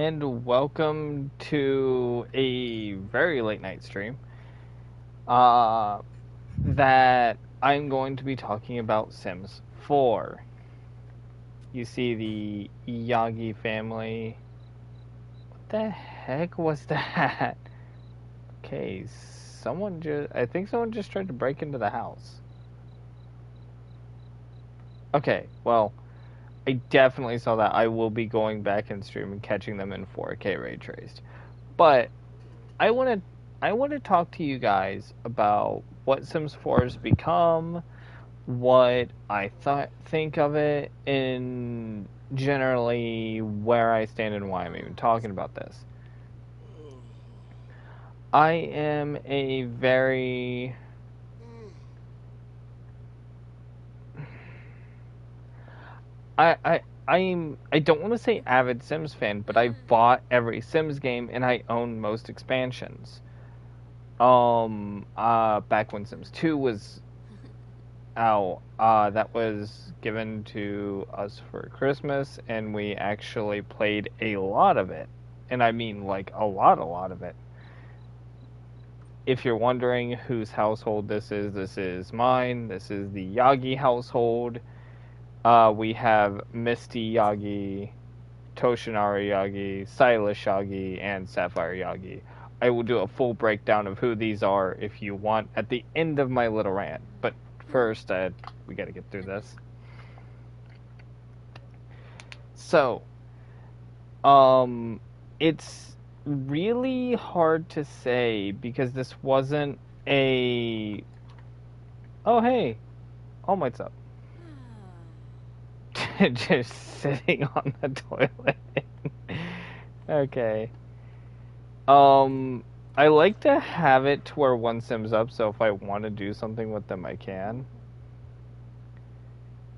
and welcome to a very late night stream. Uh, that I'm going to be talking about Sims 4. You see the Yagi family. What the heck was that? Okay, I think someone just tried to break into the house. Okay, well, I definitely saw that. I will be going back in stream and catching them in 4K ray traced. But I want to talk to you guys about what Sims 4 has become, what I think of it, and generally where I stand and why I'm even talking about this. I am a very I don't want to say avid Sims fan, but I've bought every Sims game and I own most expansions. Back when Sims 2 was out, that was given to us for Christmas, and we actually played a lot of it. And I mean, like, a lot of it. If you're wondering whose household this is mine. This is the Yagi household. We have Misty Yagi, Toshinari Yagi, Silas Yagi, and Sapphire Yagi. I will do a full breakdown of who these are if you want at the end of my little rant. But first, we gotta get through this. So, it's really hard to say because this wasn't a... Oh, hey. All Might's up. Just sitting on the toilet. Okay. I like to have it to where one sim's up, so if I want to do something with them, I can.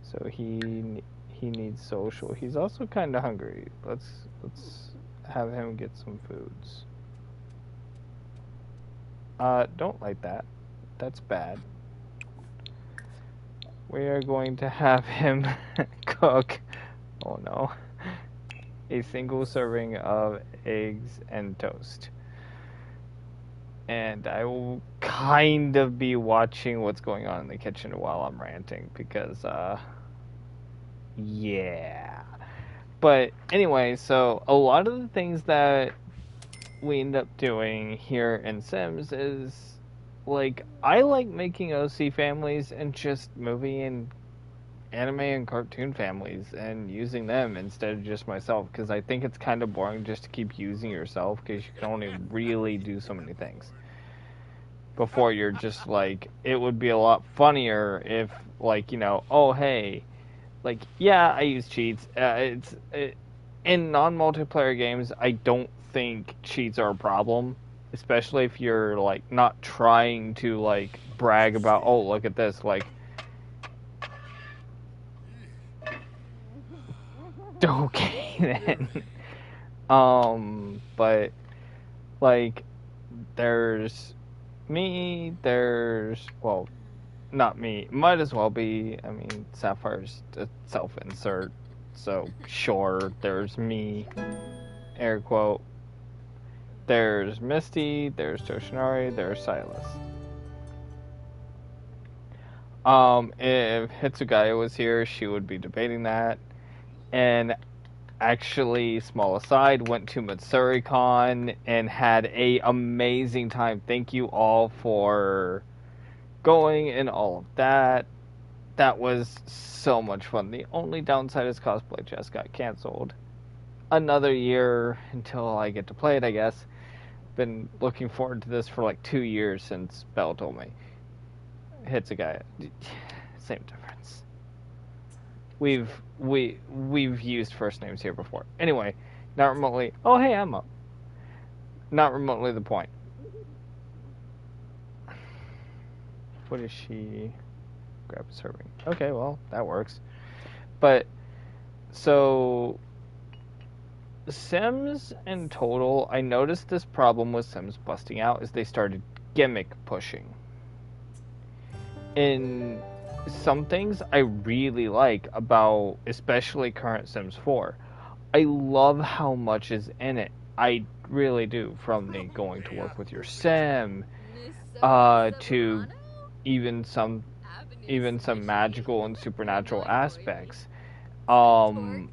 So he needs social. He's also kind of hungry. Let's have him get some foods. Don't like that. That's bad. We are going to have him cook. Oh no. A single serving of eggs and toast. And I will kind of be watching what's going on in the kitchen while I'm ranting because, yeah. But anyway, so a lot of the things that we end up doing here in Sims is, like, I like making OC families and just movie and anime and cartoon families and using them instead of just myself, because I think it's kind of boring just to keep using yourself because you can only really do so many things before you're just like, it would be a lot funnier if, like, oh hey, like, yeah, I use cheats. In non-multiplayer games, I don't think cheats are a problem, especially if you're like not trying to like brag about, oh, look at this, like, okay then. But like, there's me, well, not me, might as well be, I mean, Sapphire's a self-insert, so sure, there's me, air quote, there's Misty, there's Toshinari, there's Silas. If Hitsugaya was here, she would be debating that, and actually, small aside, went to MatsuriCon and had a amazing time. Thank you all for going and all of that. That was so much fun. The only downside is cosplay just got canceled. Another year until I get to play it, I guess. Been looking forward to this for like 2 years since Belle told me. Hitsugaya, same difference. We've used first names here before. Anyway, not remotely. Oh, hey, I'm up. Not remotely the point. What is she? Grab a serving. Okay, well, that works. But so Sims in total, I noticed this problem with Sims busting out is they started gimmick pushing. In some things I really like about especially current Sims 4 I love how much is in it. I really do. From the going to work with your sim, to even some magical and supernatural aspects. Um,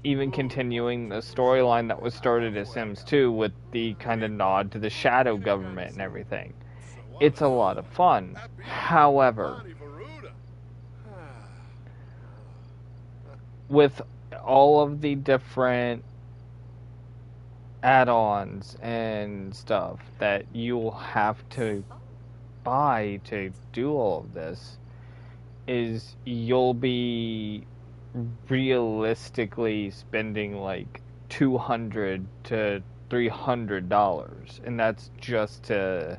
Even continuing the storyline that was started as Sims 2 with the kind of nod to the shadow government and everything. It's a lot of fun. However, with all of the different add-ons and stuff that you'll have to buy to do all of this, is you'll be realistically spending like $200 to $300, and that's just to,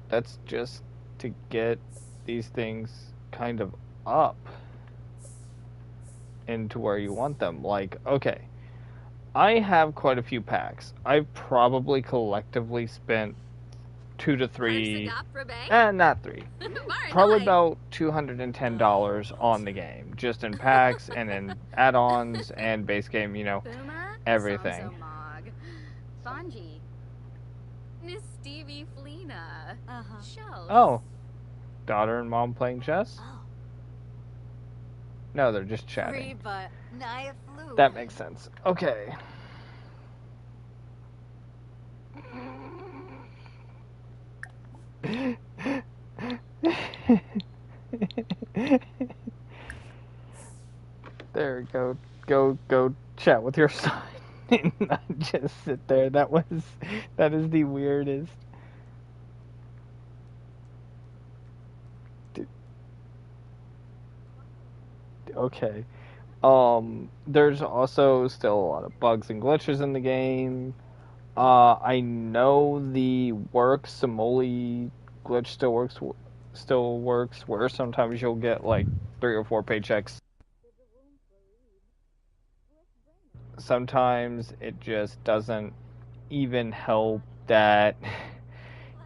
that's just to get these things kind of up into where you want them. Like, okay, I have quite a few packs. I've probably collectively spent 2 to 3, not 3, probably about $210 on the game, just in packs and in add-ons and base game, everything. Oh, daughter and mom playing chess? No, they're just chatting. That makes sense. Okay. There, go chat with your son and not just sit there. That is the weirdest. Okay. There's also still a lot of bugs and glitches in the game. I know the work Somoli glitch still works, where sometimes you'll get like 3 or 4 paychecks. Sometimes it just doesn't even help that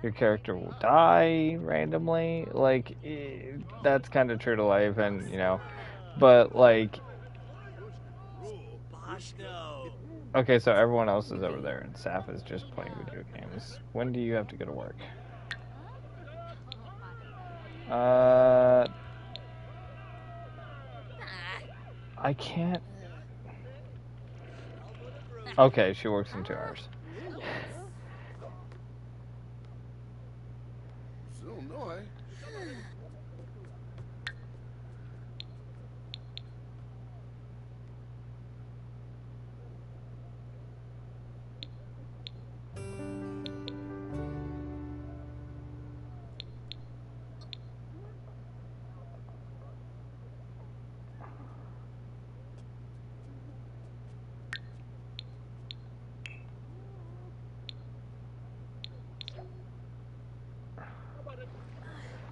your character will die randomly. Like, that's kind of true to life, and but like, okay, so everyone else is over there, and Saf is just playing video games. When do you have to go to work? I can't. Okay, she works in 2 hours.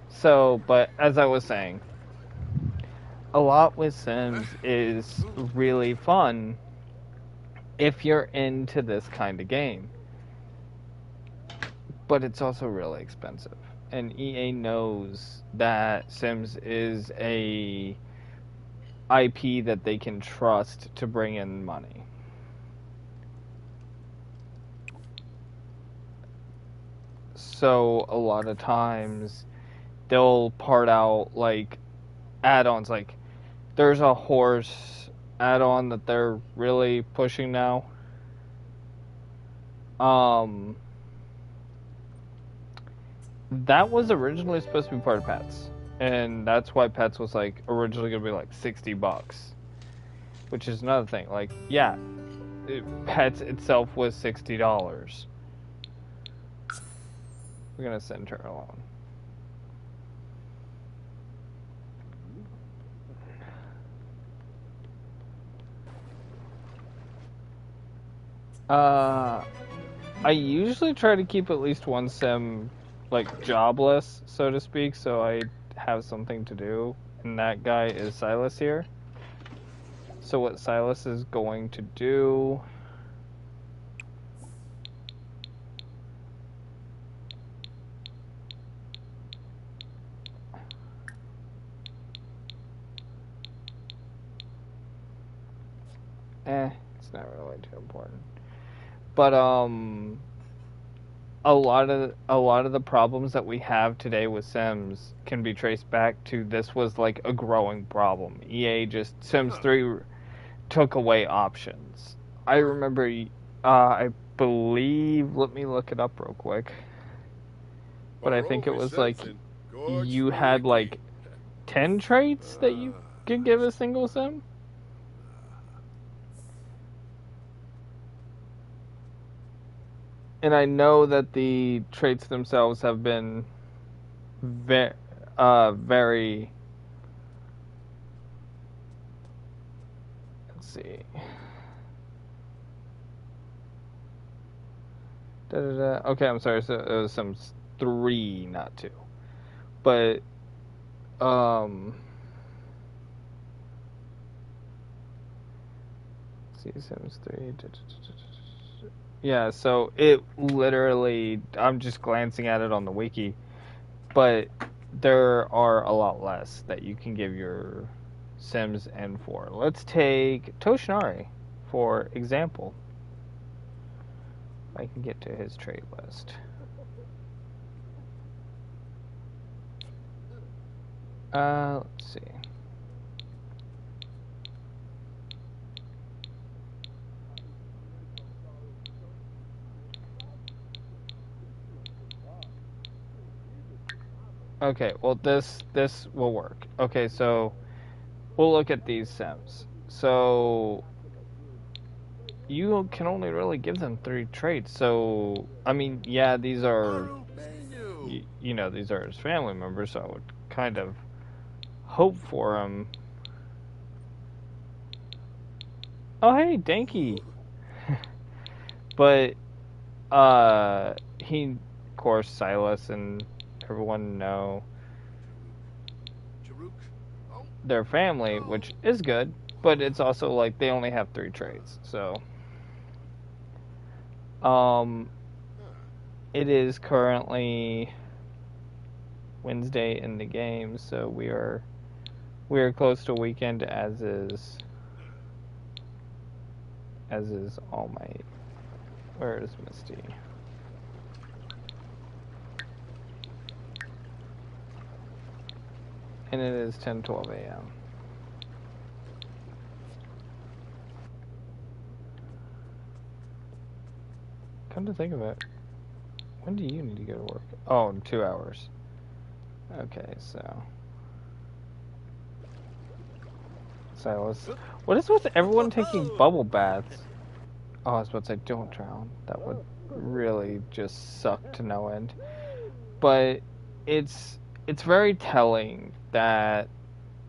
So, but as I was saying, a lot with Sims is really fun if you're into this kind of game. But it's also really expensive. And EA knows that Sims is a IP that they can trust to bring in money. So a lot of times they'll part out like add-ons. Like, there's a horse add-on that they're really pushing now. That was originally supposed to be part of Pets, and that's why Pets was like originally gonna be like $60, which is another thing. Like, yeah, Pets itself was $60. We're gonna send her alone. I usually try to keep at least one sim like jobless, so to speak, so I have something to do. And that guy is Silas here. So what Silas is going to do It's not really too important. But a lot of the problems that we have today with Sims can be traced back to this was like a growing problem. EA just Sims 3 took away options. I remember I believe, let me look it up real quick. But I think it was like you had like 10 traits that you could give a single Sim. And I know that the traits themselves have been very. Let's see. Okay, I'm sorry. So it was Sims 3, not 2. But um, let's see, Sims 3. Yeah, so it literally. I'm just glancing at it on the wiki, but there are a lot less that you can give your Sims N for. Let's take Toshinari for example. I can get to his trait list. Let's see. Okay, well this will work. Okay, so we'll look at these Sims. So you can only really give them 3 traits. So I mean, yeah, these are these are his family members. So I would kind of hope for him. Oh hey, Danky. But he, of course, Silas and everyone know their family, which is good, but it's also like they only have 3 traits. So um it is currently Wednesday in the game, so we are close to weekend, as is All Might. Where is Misty? And it is 10:12 a.m. Come to think of it, when do you need to go to work? Oh, in 2 hours. Okay, so Silas. What is with everyone taking bubble baths? Oh, I was about to say, don't drown. That would really just suck to no end. But it's very telling that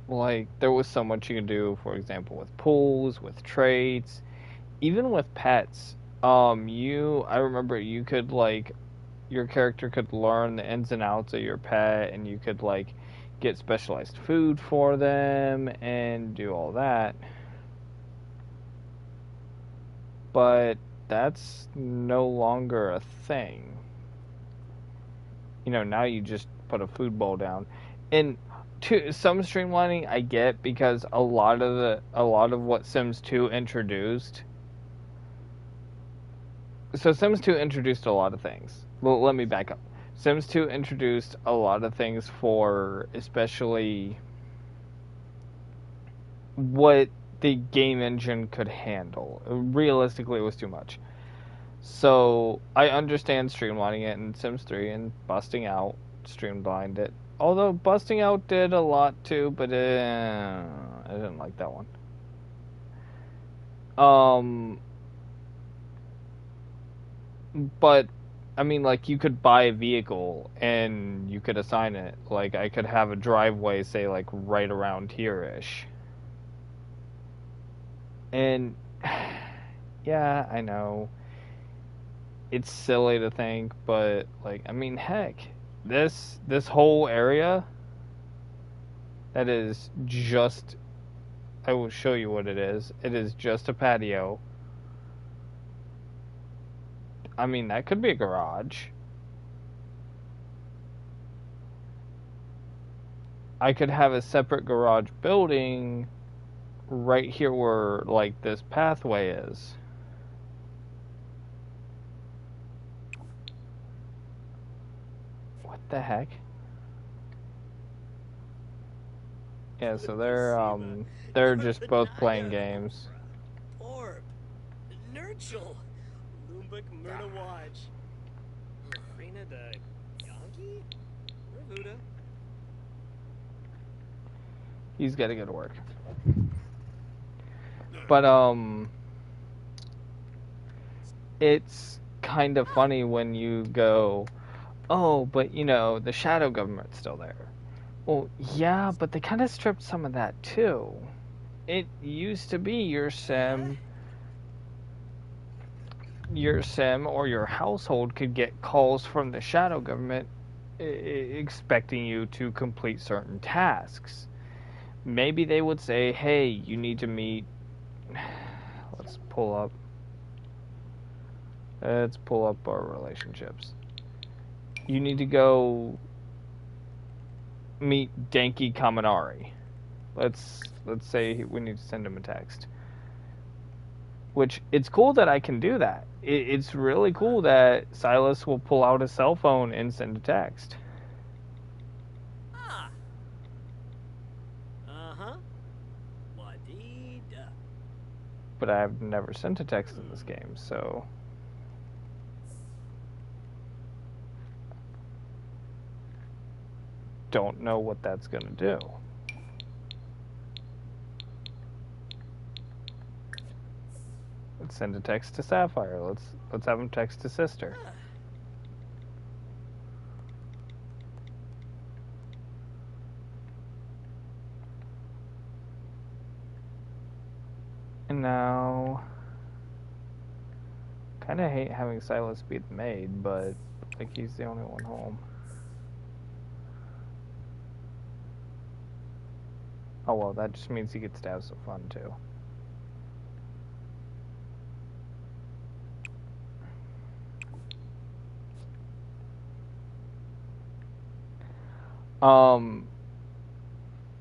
like there was so much you could do, for example, with pools, with traits, even with pets. I remember you could like your character could learn the ins and outs of your pet, and you could like get specialized food for them and do all that. But that's no longer a thing. Now you just put a food bowl down. And to some streamlining I get, because a lot of what Sims 2 introduced. So Sims 2 introduced a lot of things. Well, let me back up. Sims 2 introduced a lot of things for especially what the game engine could handle. Realistically, it was too much. So I understand streamlining it in Sims 3, and busting out streamlined it. Although busting out did a lot too, but I didn't like that one. Um, but I mean, like you could buy a vehicle and you could assign it. Like I could have a driveway, say like right around here ish. And yeah, I know it's silly to think, but like I mean, heck, this whole area that is just, I will show you what it is. It is just a patio. I mean, that could be a garage. I could have a separate garage building right here where like this pathway is. What the heck? Yeah, so they're just both playing games. Orb, Nurchel, Lumbuk Myrna Watch, Rena the Yonki, Ravuda. He's got to go to work. But it's kind of funny when you go, oh, but you know, the shadow government's still there. Well, yeah, but they kind of stripped some of that too. It used to be your sim or your household could get calls from the shadow government expecting you to complete certain tasks. Maybe they would say, hey, you need to meet. Let's pull up. Let's pull up our relationships. You need to go meet Danky Kaminari. Let's say we need to send him a text. Which it's cool that I can do that. It's really cool that Silas will pull out his cell phone and send a text. Ah. Uh-huh. Wadida. But I've never sent a text in this game, so don't know what that's gonna do. Let's send a text to Sapphire. Let's have him text to Sister. And now, kind of hate having Silas be the maid, but like he's the only one home. Oh well, that just means he gets to have some fun too.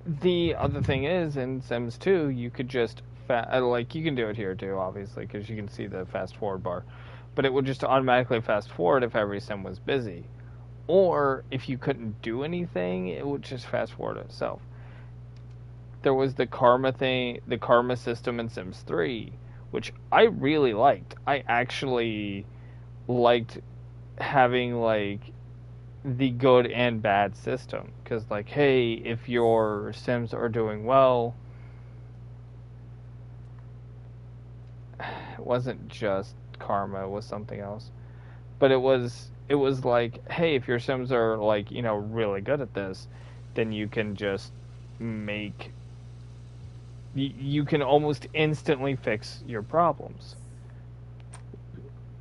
The other thing is in Sims 2, you could just like you can do it here too, obviously, because you can see the fast forward bar, but it would just automatically fast forward if every sim was busy, or if you couldn't do anything, it would just fast forward itself. There was the karma thing, the karma system in Sims 3, which I really liked. I actually liked having like the good and bad system because like hey, if your sims are doing well, it wasn't just karma, it was something else, but it was like hey, if your sims are like you know really good at this, then you can just make you can almost instantly fix your problems,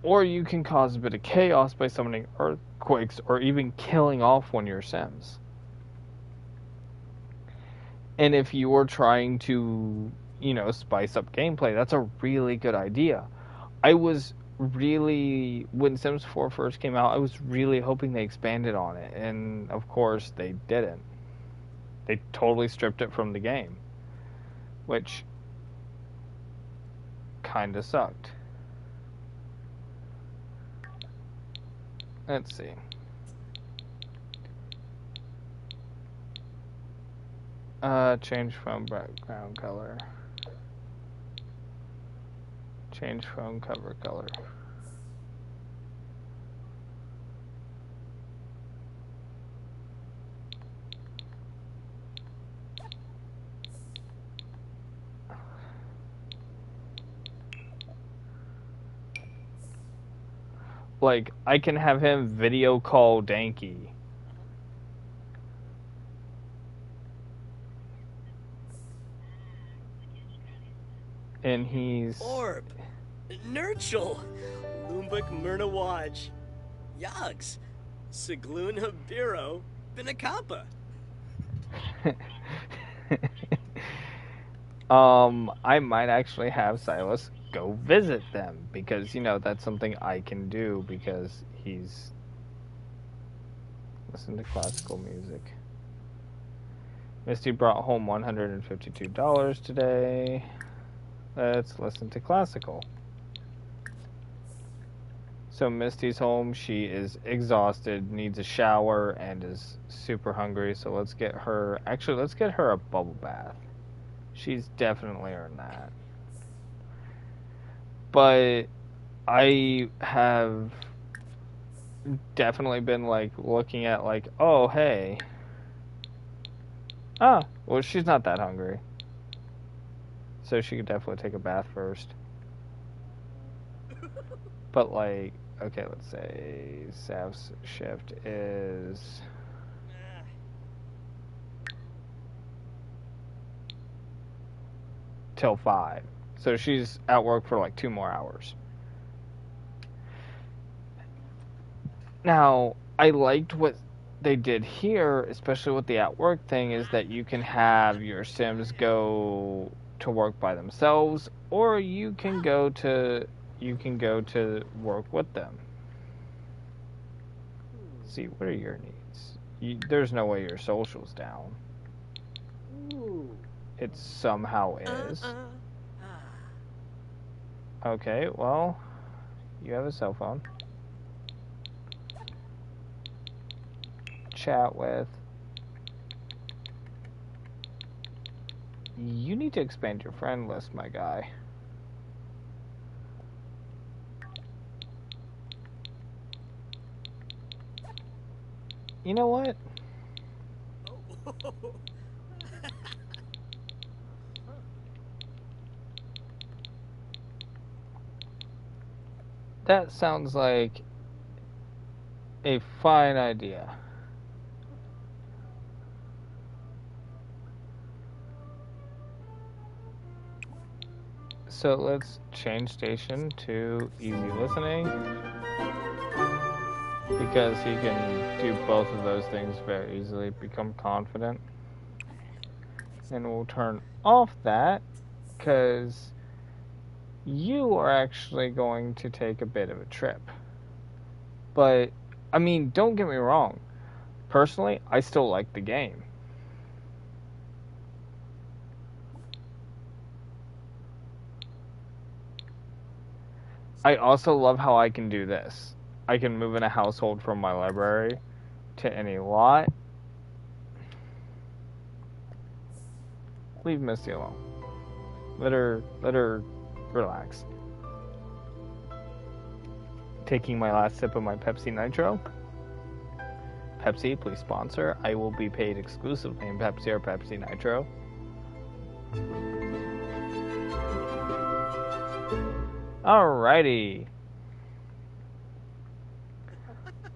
or you can cause a bit of chaos by summoning earthquakes or even killing off one of your sims. And if you were trying to, you know, spice up gameplay, that's a really good idea. I was really, when Sims 4 first came out, I was really hoping they expanded on it. And of course, they didn't. They totally stripped it from the game, which kind of sucked. Let's see. Change phone background color. Change phone cover color. Like, I can have him video call Danky. And he's... Orb, Nurchel, Lumbuk Myrna Watch, Yogs, Sigloon Habiro, Binakapa. I might actually have Silas go visit them because, you know, that's something I can do because he's... Listen to classical music. Misty brought home $152 today. Let's listen to classical. So Misty's home. She is exhausted, needs a shower, and is super hungry. So let's get her... Actually, let's get her a bubble bath. She's definitely earned that. But I have definitely been, like, looking at, like, oh, hey. Ah, well, she's not that hungry. So she could definitely take a bath first. But, like, okay, let's say Sav's shift is... till 5. So she's at work for, like, 2 more hours. Now, I liked what they did here, especially with the at work thing, is that you can have your Sims go to work by themselves, or you can go to work with them. See, what are your needs? There's no way your social's down. It somehow is. Okay, well, you have a cell phone. Chat with. You need to expand your friend list, my guy. You know what? That sounds like a fine idea. So let's change station to easy listening, because he can do both of those things very easily, become confident. And we'll turn off that, because you are actually going to take a bit of a trip. But, I mean, don't get me wrong. Personally, I still like the game. I also love how I can do this. I can move in a household from my library to any lot. Leave Misty alone. Let her relax. Taking my last sip of my Pepsi Nitro. Pepsi, please sponsor. I will be paid exclusively in Pepsi or Pepsi Nitro. Alrighty.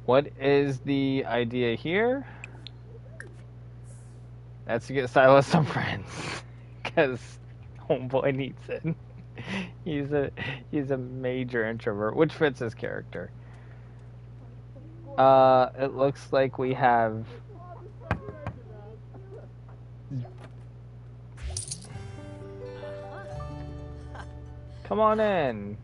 What is the idea here? That's to get Silas some friends. Because homeboy needs it. He's a major introvert, which fits his character. It looks like we have... Come on in.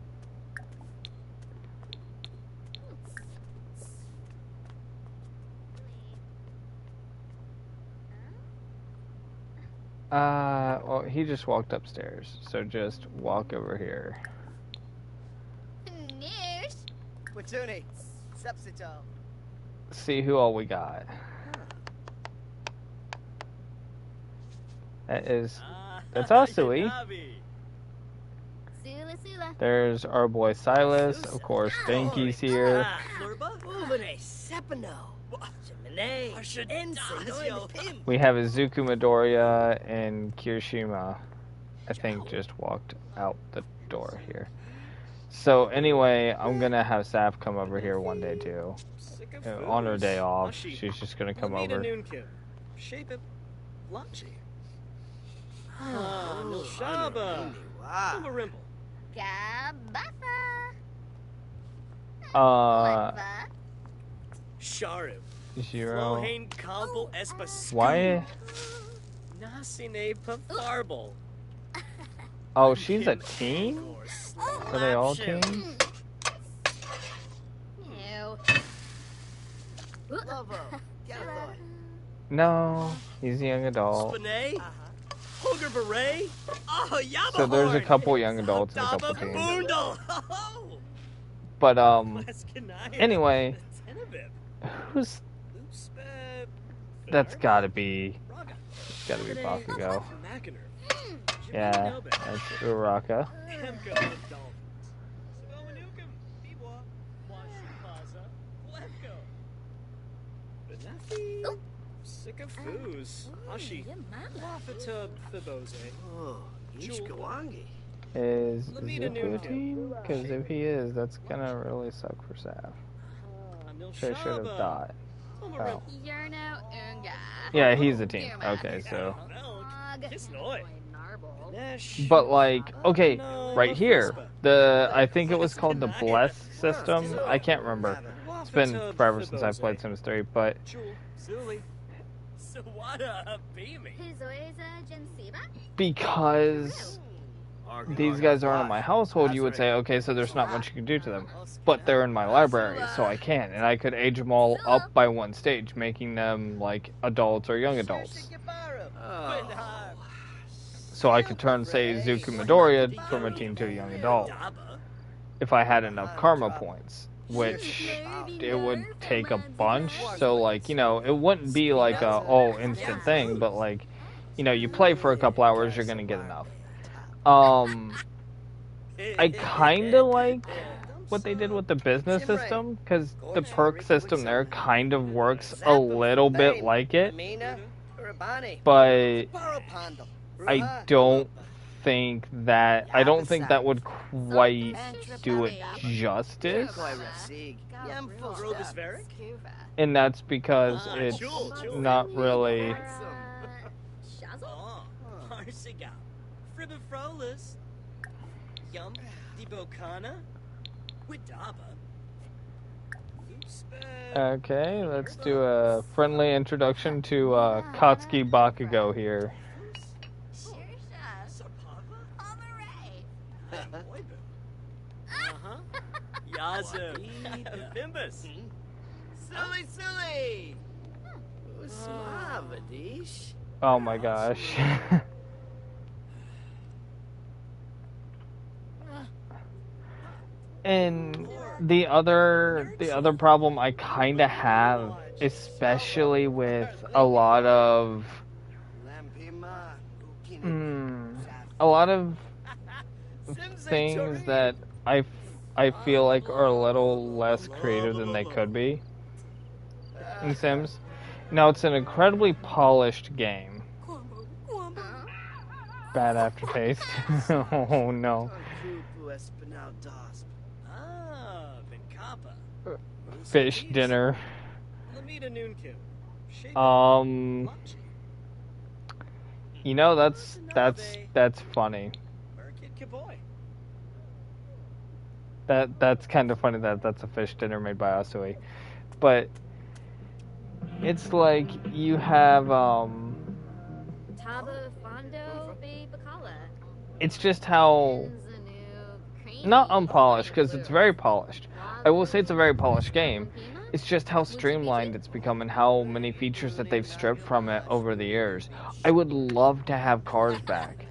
Well, he just walked upstairs, so just walk over here. See who all we got. That's Asui. There's our boy Silas, of course. Stanky's here. We have Izuku Midoriya and Kirishima, I think, just walked out the door here. So anyway, I'm gonna have Saf come over here one day too. On her day off, she's just gonna come over. Zero. Why? Oh, she's a teen? Are they all teens? No, he's a young adult. Spinay? Hoger Beret? Oh, So there's a Yabahorn! couple young adults and a couple Daba teens. Boondle! Oh! But Maskanaya. anyway, Tenebib. who's Loopspeb. that's gotta be Raga. Bakugo. Mackiner. Yeah, that's Uraka. Hemko Adult. Sagomanukum. Biwa. Washipaza. Lefko. Benefi. Sikafoos. Hashi. Wafata Fibose. Oh, Ishkawangi. Is Lamita Zuko a Nukem. team? Because if he is, that's gonna really suck for Saf. Should have thought. Oh. Yerno Unga. Yeah, he's a team. Okay, so. Kisnoy. But like, okay, right here, I think it was called the Bless system. I can't remember. It's been forever since I played Sims 3, but because these guys aren't in my household, you would say, okay, so there's not much you can do to them. But they're in my library, so I can. And I could age them all up by one stage, making them like adults or young adults. So I could turn, say, Zuku Midoriya from a teen to a young adult if I had enough karma points, which it would take a bunch. So, like, you know, it wouldn't be like a all instant thing, but like, you know, you play for a couple hours, you're gonna get enough. I kind of like what they did with the business system, because the perk system there kind of works a little bit like it, but I don't think that would quite do it justice, and that's because it's not really. Fribifrolis. Yum. Dibokana. Widaba. Okay, let's do a friendly introduction to Katsuki Bakugo here. Yazu. Bimbus. Silly. Usmavadish. Oh my gosh. And the other problem I kind of have, especially with a lot of things that I feel like are a little less creative than they could be in Sims. Now, it's an incredibly polished game. Bad aftertaste. Oh no. Fish dinner. You know, that's funny. That's kind of funny that that's a fish dinner made by Asui. But it's like you have it's just how not unpolished, because it's very polished. I will say it's a very polished game. It's just how streamlined it's become and how many features that they've stripped from it over the years. I would love to have cars back.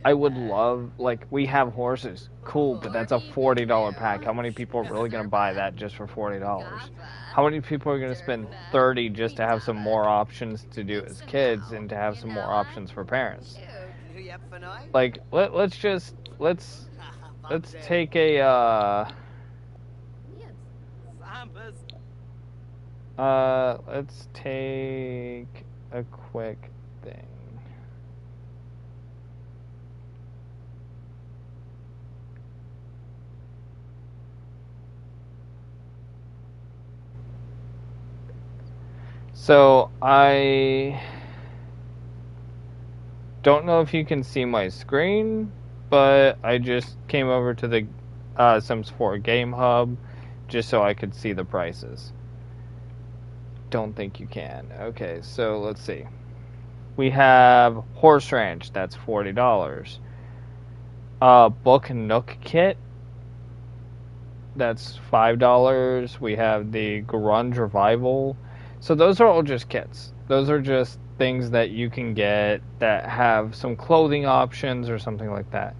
I would love, like, we have horses. Cool, but that's a $40 pack. How many people are really going to buy that just for $40? How many people are going to spend $30 just to have some more options to do as kids and to have some more options for parents? Like, let's take a, let's take a quick thing. So I don't know if you can see my screen, but I just came over to the Sims 4 Game Hub just so I could see the prices. Don't think you can. Okay, so let's see. We have Horse Ranch, that's $40. Book Nook Kit, that's $5. We have the Grunge Revival. So those are all just kits. Those are just things that you can get that have some clothing options or something like that.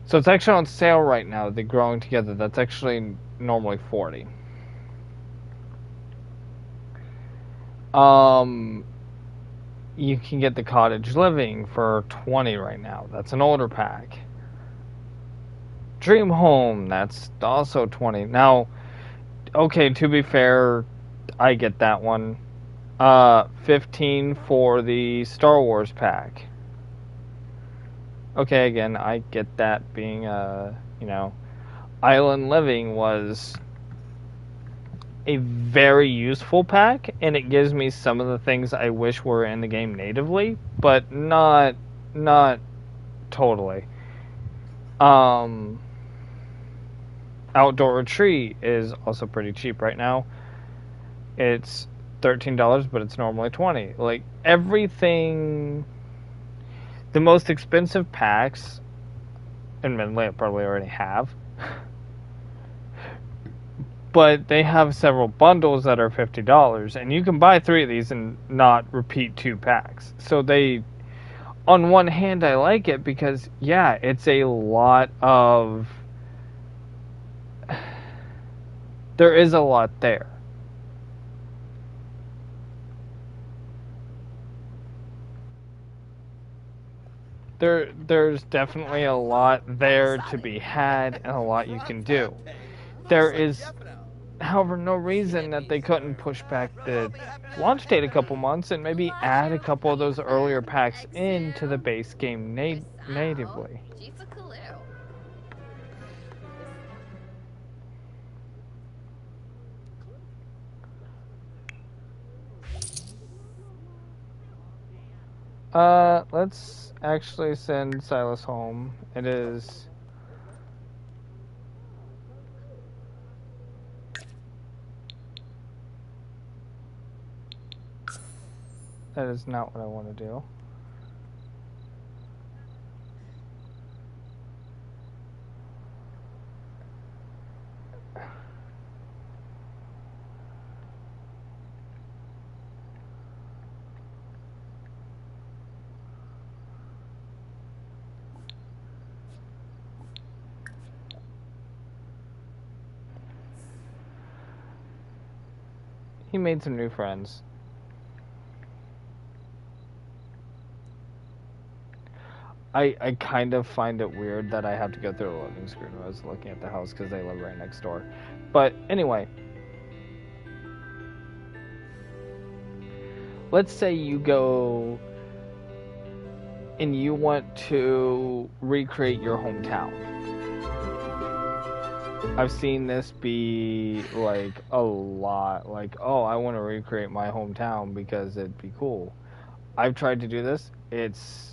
So it's actually on sale right now, the Growing Together. That's actually normally 40. You can get the Cottage Living for 20 right now. That's an older pack. Dream Home, that's also 20. Now, okay, to be fair, I get that one. 15 for the Star Wars pack. Okay, again, I get that being Island Living was a very useful pack, and it gives me some of the things I wish were in the game natively, but not totally. Outdoor Retreat is also pretty cheap right now. It's $13, but it's normally 20. Like everything, the most expensive packs, admittedly, I probably already have. But they have several bundles that are $50, and you can buy 3 of these and not repeat 2 packs. So they, on one hand, I like it because, yeah, it's a lot of, there is a lot there. There's definitely a lot there to be had and a lot you can do. There is, however, no reason that they couldn't push back the launch date a couple months and maybe add a couple of those earlier packs into the base game natively. Let's actually send Silas home. It is... That is not what I want to do. He made some new friends. I kind of find it weird that I have to go through a loading screen when I was looking at the house because they live right next door. But anyway, let's say you go and you want to recreate your hometown. I've seen this be like a lot, like, oh, I want to recreate my hometown because it'd be cool. I've tried to do this. It's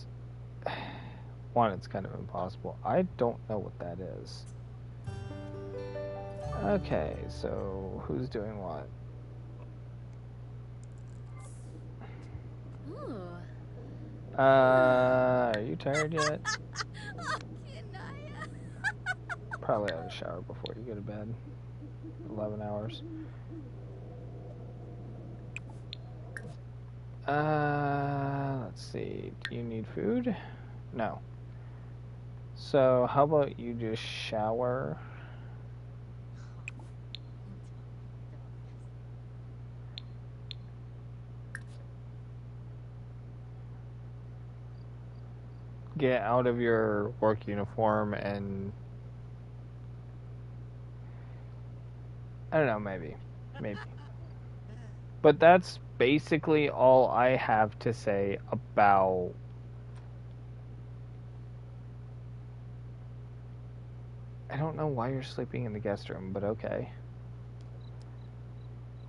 kind of impossible. I don't know what that is. Okay, so who's doing what? Are you tired yet? Probably have a shower before you go to bed. 11 hours. Let's see. Do you need food? No. So, how about you just shower? Get out of your work uniform and... I don't know, maybe. But that's basically all I have to say about... I don't know why you're sleeping in the guest room, but okay.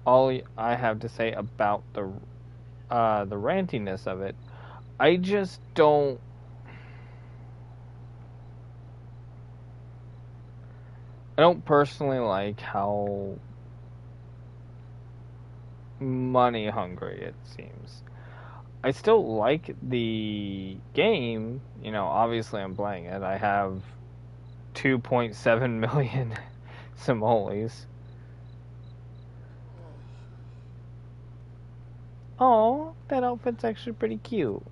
All I have to say about the rantiness of it, I just don't... I don't personally like how money hungry it seems. I still like the game, you know, obviously I'm playing it. I have 2.7 million simoleons. Oh, that outfit's actually pretty cute.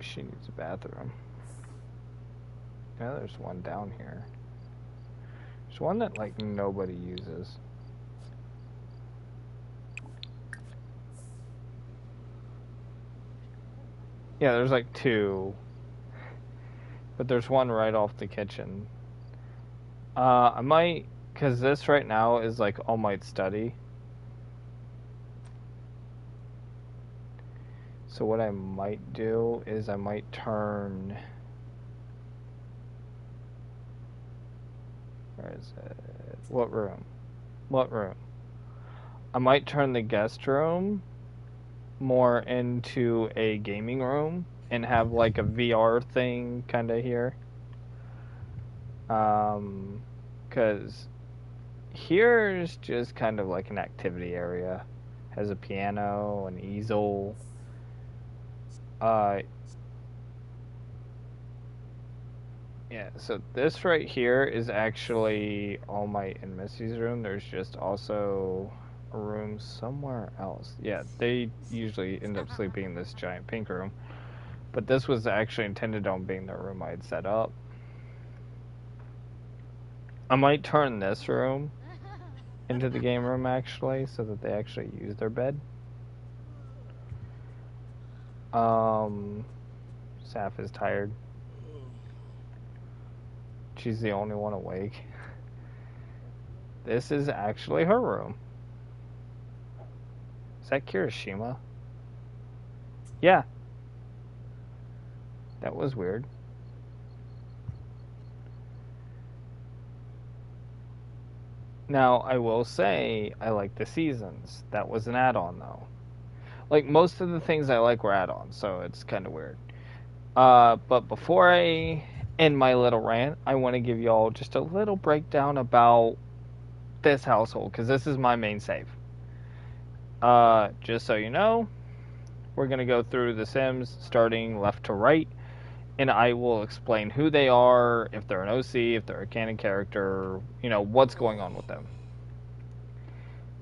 She needs a bathroom. Yeah, there's one down here. There's one that, like, nobody uses. Yeah, there's, like, two. But there's one right off the kitchen. I might... Because this right now is, like, All Might Study. So what I might do is I might turn... Where is it? What room? What room? I might turn the guest room more into a gaming room and have like a VR thing kind of here. Because here's just kind of like an activity area. Has a piano, an easel. Yeah, so this right here is actually All Might and Misty's room. There's just also a room somewhere else. Yeah, they usually end up sleeping in this giant pink room. But this was actually intended on being the room I had set up. I might turn this room into the game room actually, so that they actually use their bed. Saf is tired. She's the only one awake. This is actually her room. Is that Kirishima? Yeah. That was weird. Now, I will say, I like the seasons. That was an add-on, though. Like, most of the things I like were add-ons, so it's kind of weird. But before I end my little rant, I want to give y'all just a little breakdown about this household, because this is my main save. Just so you know, we're going to go through the Sims starting left to right, and I will explain who they are, if they're an OC, if they're a canon character, you know, what's going on with them.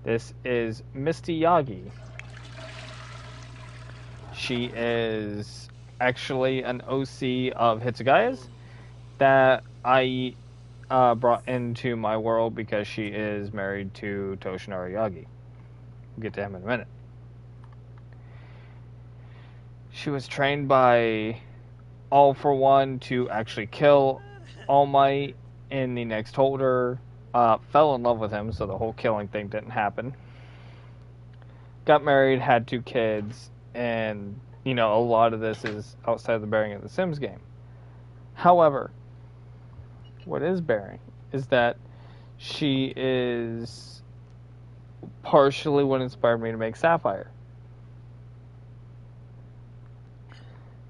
This is Misty Yagi. She is actually an OC of Hitsugaya's that I brought into my world because she is married to Toshinori Yagi. We'll get to him in a minute. She was trained by All For One to actually kill All Might in the next holder. Fell in love with him, so the whole killing thing didn't happen. Got married, had 2 kids, and, you know, a lot of this is outside the bearing of the Sims game. However, what is bearing is that she is partially what inspired me to make Sapphire.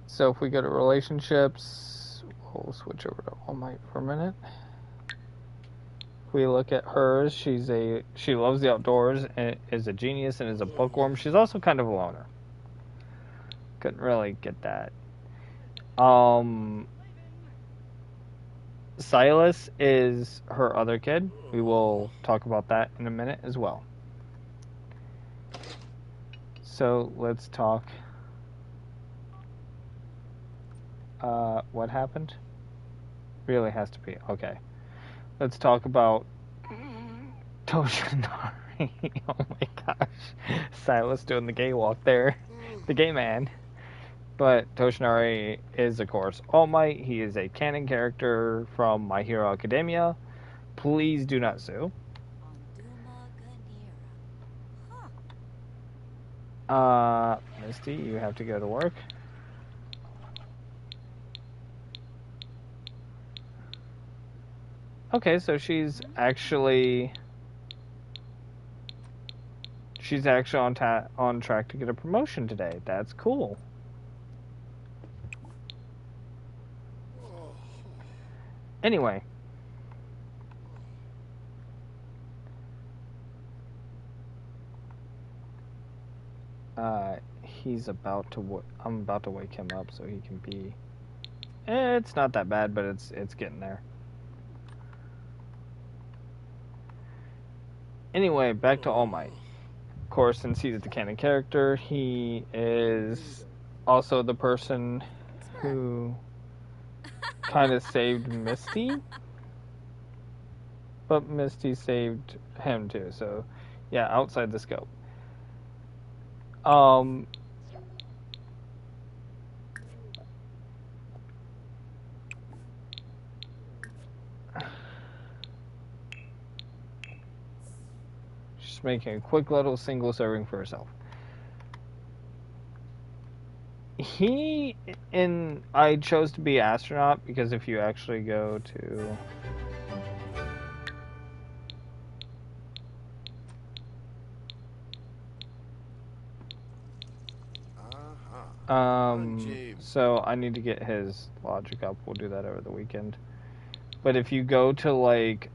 So if we go to relationships, we'll switch over to All Might for a minute. If we look at hers, she loves the outdoors and is a genius and is a bookworm. She's also kind of a loner. Couldn't really get that. Silas is her other kid. We will talk about that in a minute as well. So let's talk. What happened? Really has to be. Okay. Let's talk about Toshinari. Oh my gosh. Silas doing the gay walk there. The gay man. But Toshinari is, of course, All Might. He is a canon character from My Hero Academia. Please do not sue. Misty, you have to go to work. Okay, so she's actually on track to get a promotion today. That's cool. Anyway, he's about to. I'm about to wake him up so he can be. It's not that bad, but it's getting there. Anyway, back to All Might. Of course, since he's the canon character, he is also the person who kind of saved Misty, but Misty saved him too. So, yeah, outside the scope. Just making a quick little single serving for herself. I chose to be astronaut because if you actually go to so I need to get his logic up. We'll do that over the weekend. But if you go to like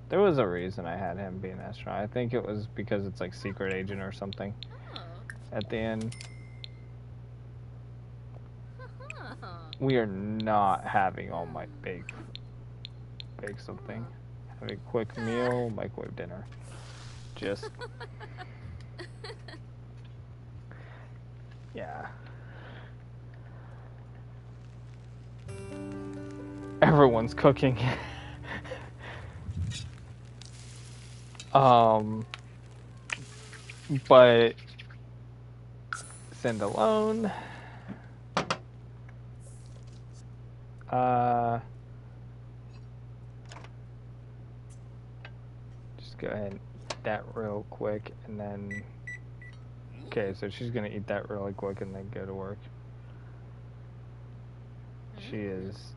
there was a reason I had him be an astronaut. I think it was because it's like secret agent or something at the end. We are not having All Might bake something. Have a quick meal, microwave dinner. Just yeah. Everyone's cooking. But send alone. Just go ahead and eat that real quick and then okay, so she's gonna eat that really quick and then go to work. She is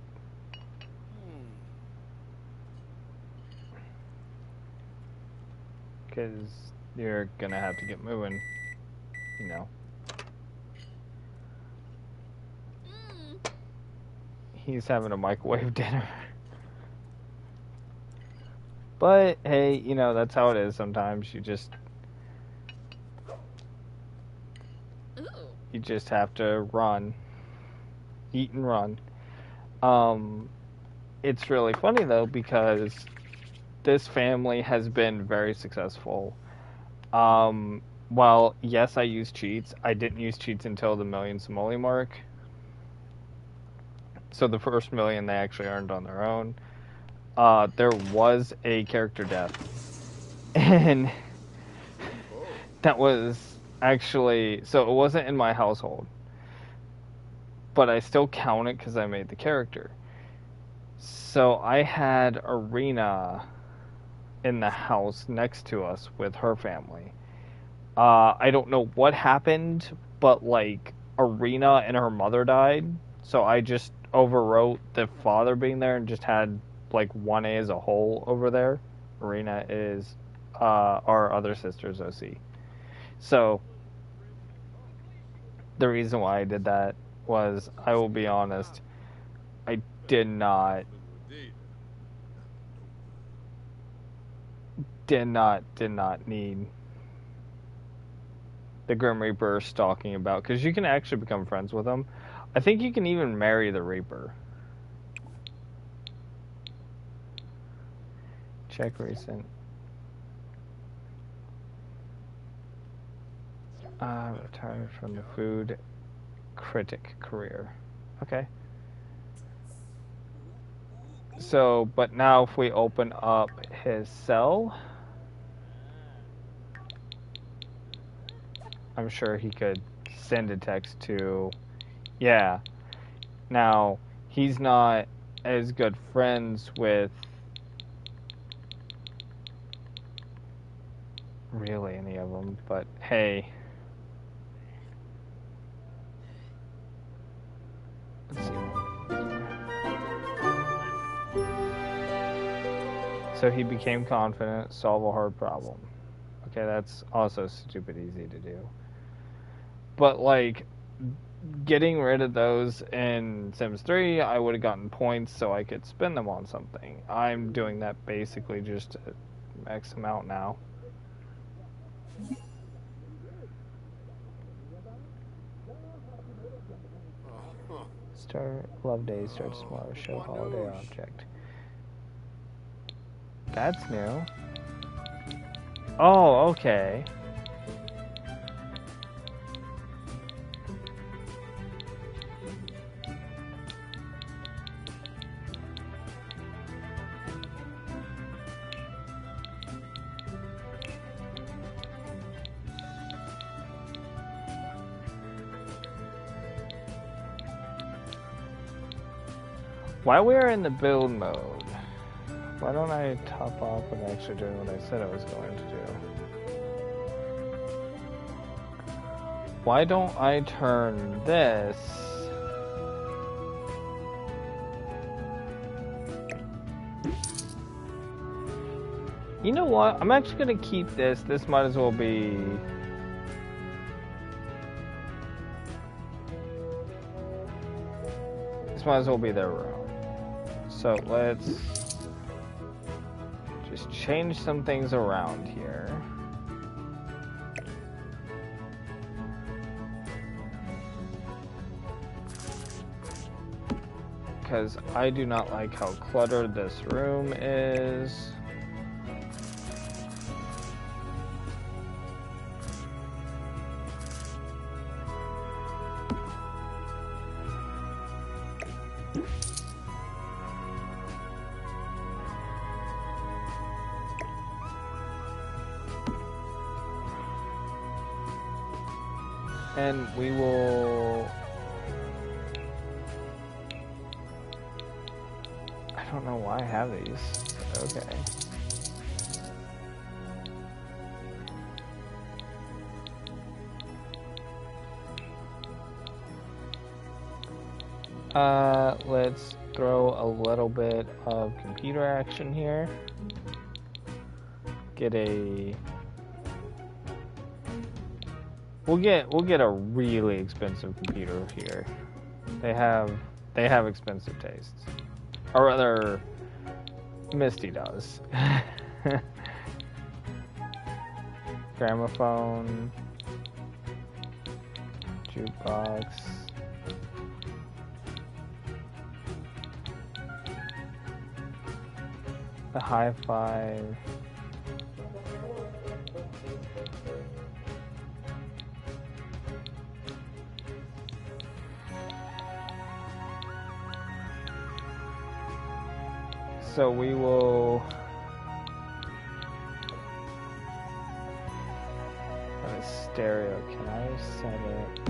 because you're gonna have to get moving, you know. He's having a microwave dinner. But hey, you know, that's how it is sometimes. You just have to run. Eat and run. It's really funny though because this family has been very successful. While yes, I use cheats, I didn't use cheats until the million simoleon mark. So the first million they actually earned on their own. There was a character death, and that was actually so it wasn't in my household, but I still count it because I made the character. So I had Arena in the house next to us with her family. I don't know what happened, but like Arena and her mother died, so I just overwrote the father being there and just had like 1A as a whole over there. Arena is our other sister's OC. So the reason why I did that was, I will be honest, I did not need the Grim Reaper stalking about, because you can actually become friends with them. I think you can even marry the Reaper. Check recent. Retired from the food critic career. Okay. So, but now if we open up his cell, I'm sure he could send a text to, yeah. Now, he's not as good friends with really any of them, but hey. Let's see. So he became confident, solve a hard problem. Okay, that's also stupid easy to do. But like, getting rid of those in Sims 3, I would have gotten points so I could spend them on something. I'm doing that basically just to max them out now. Start love day starts tomorrow. Show holiday object. That's new. Oh, okay. While we are in the build mode, why don't I top off with actually doing what I said I was going to do? Why don't I turn this You know what? I'm actually going to keep this. This might as well be... This might as well be their room. So let's just change some things around here. Because I do not like how cluttered this room is. And we will... I don't know why I have these. Okay. Let's throw a little bit of computer action here. Get a... We'll get a really expensive computer here. They have expensive tastes. Or rather, Misty does. Gramophone, jukebox, the hi-fi. So we will have a stereo. Can I set it?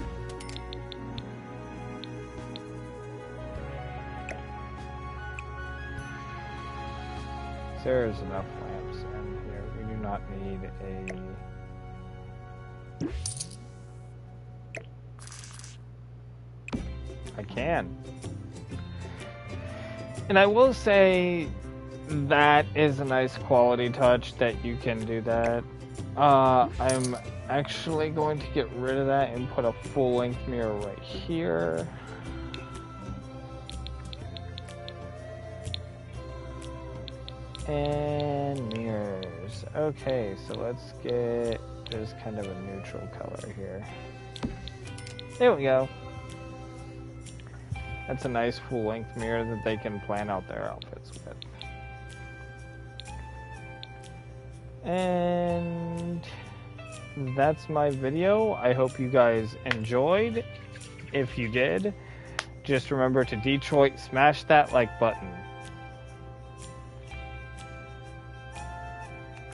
There's enough lamps in here. We do not need a... I can. And I will say that is a nice quality touch that you can do that. I'm actually going to get rid of that and put a full-length mirror right here. And mirrors. Okay, so let's get just kind of a neutral color here. There we go. That's a nice full-length mirror that they can plan out their outfits with. And that's my video. I hope you guys enjoyed. If you did, just remember to Detroit smash that like button.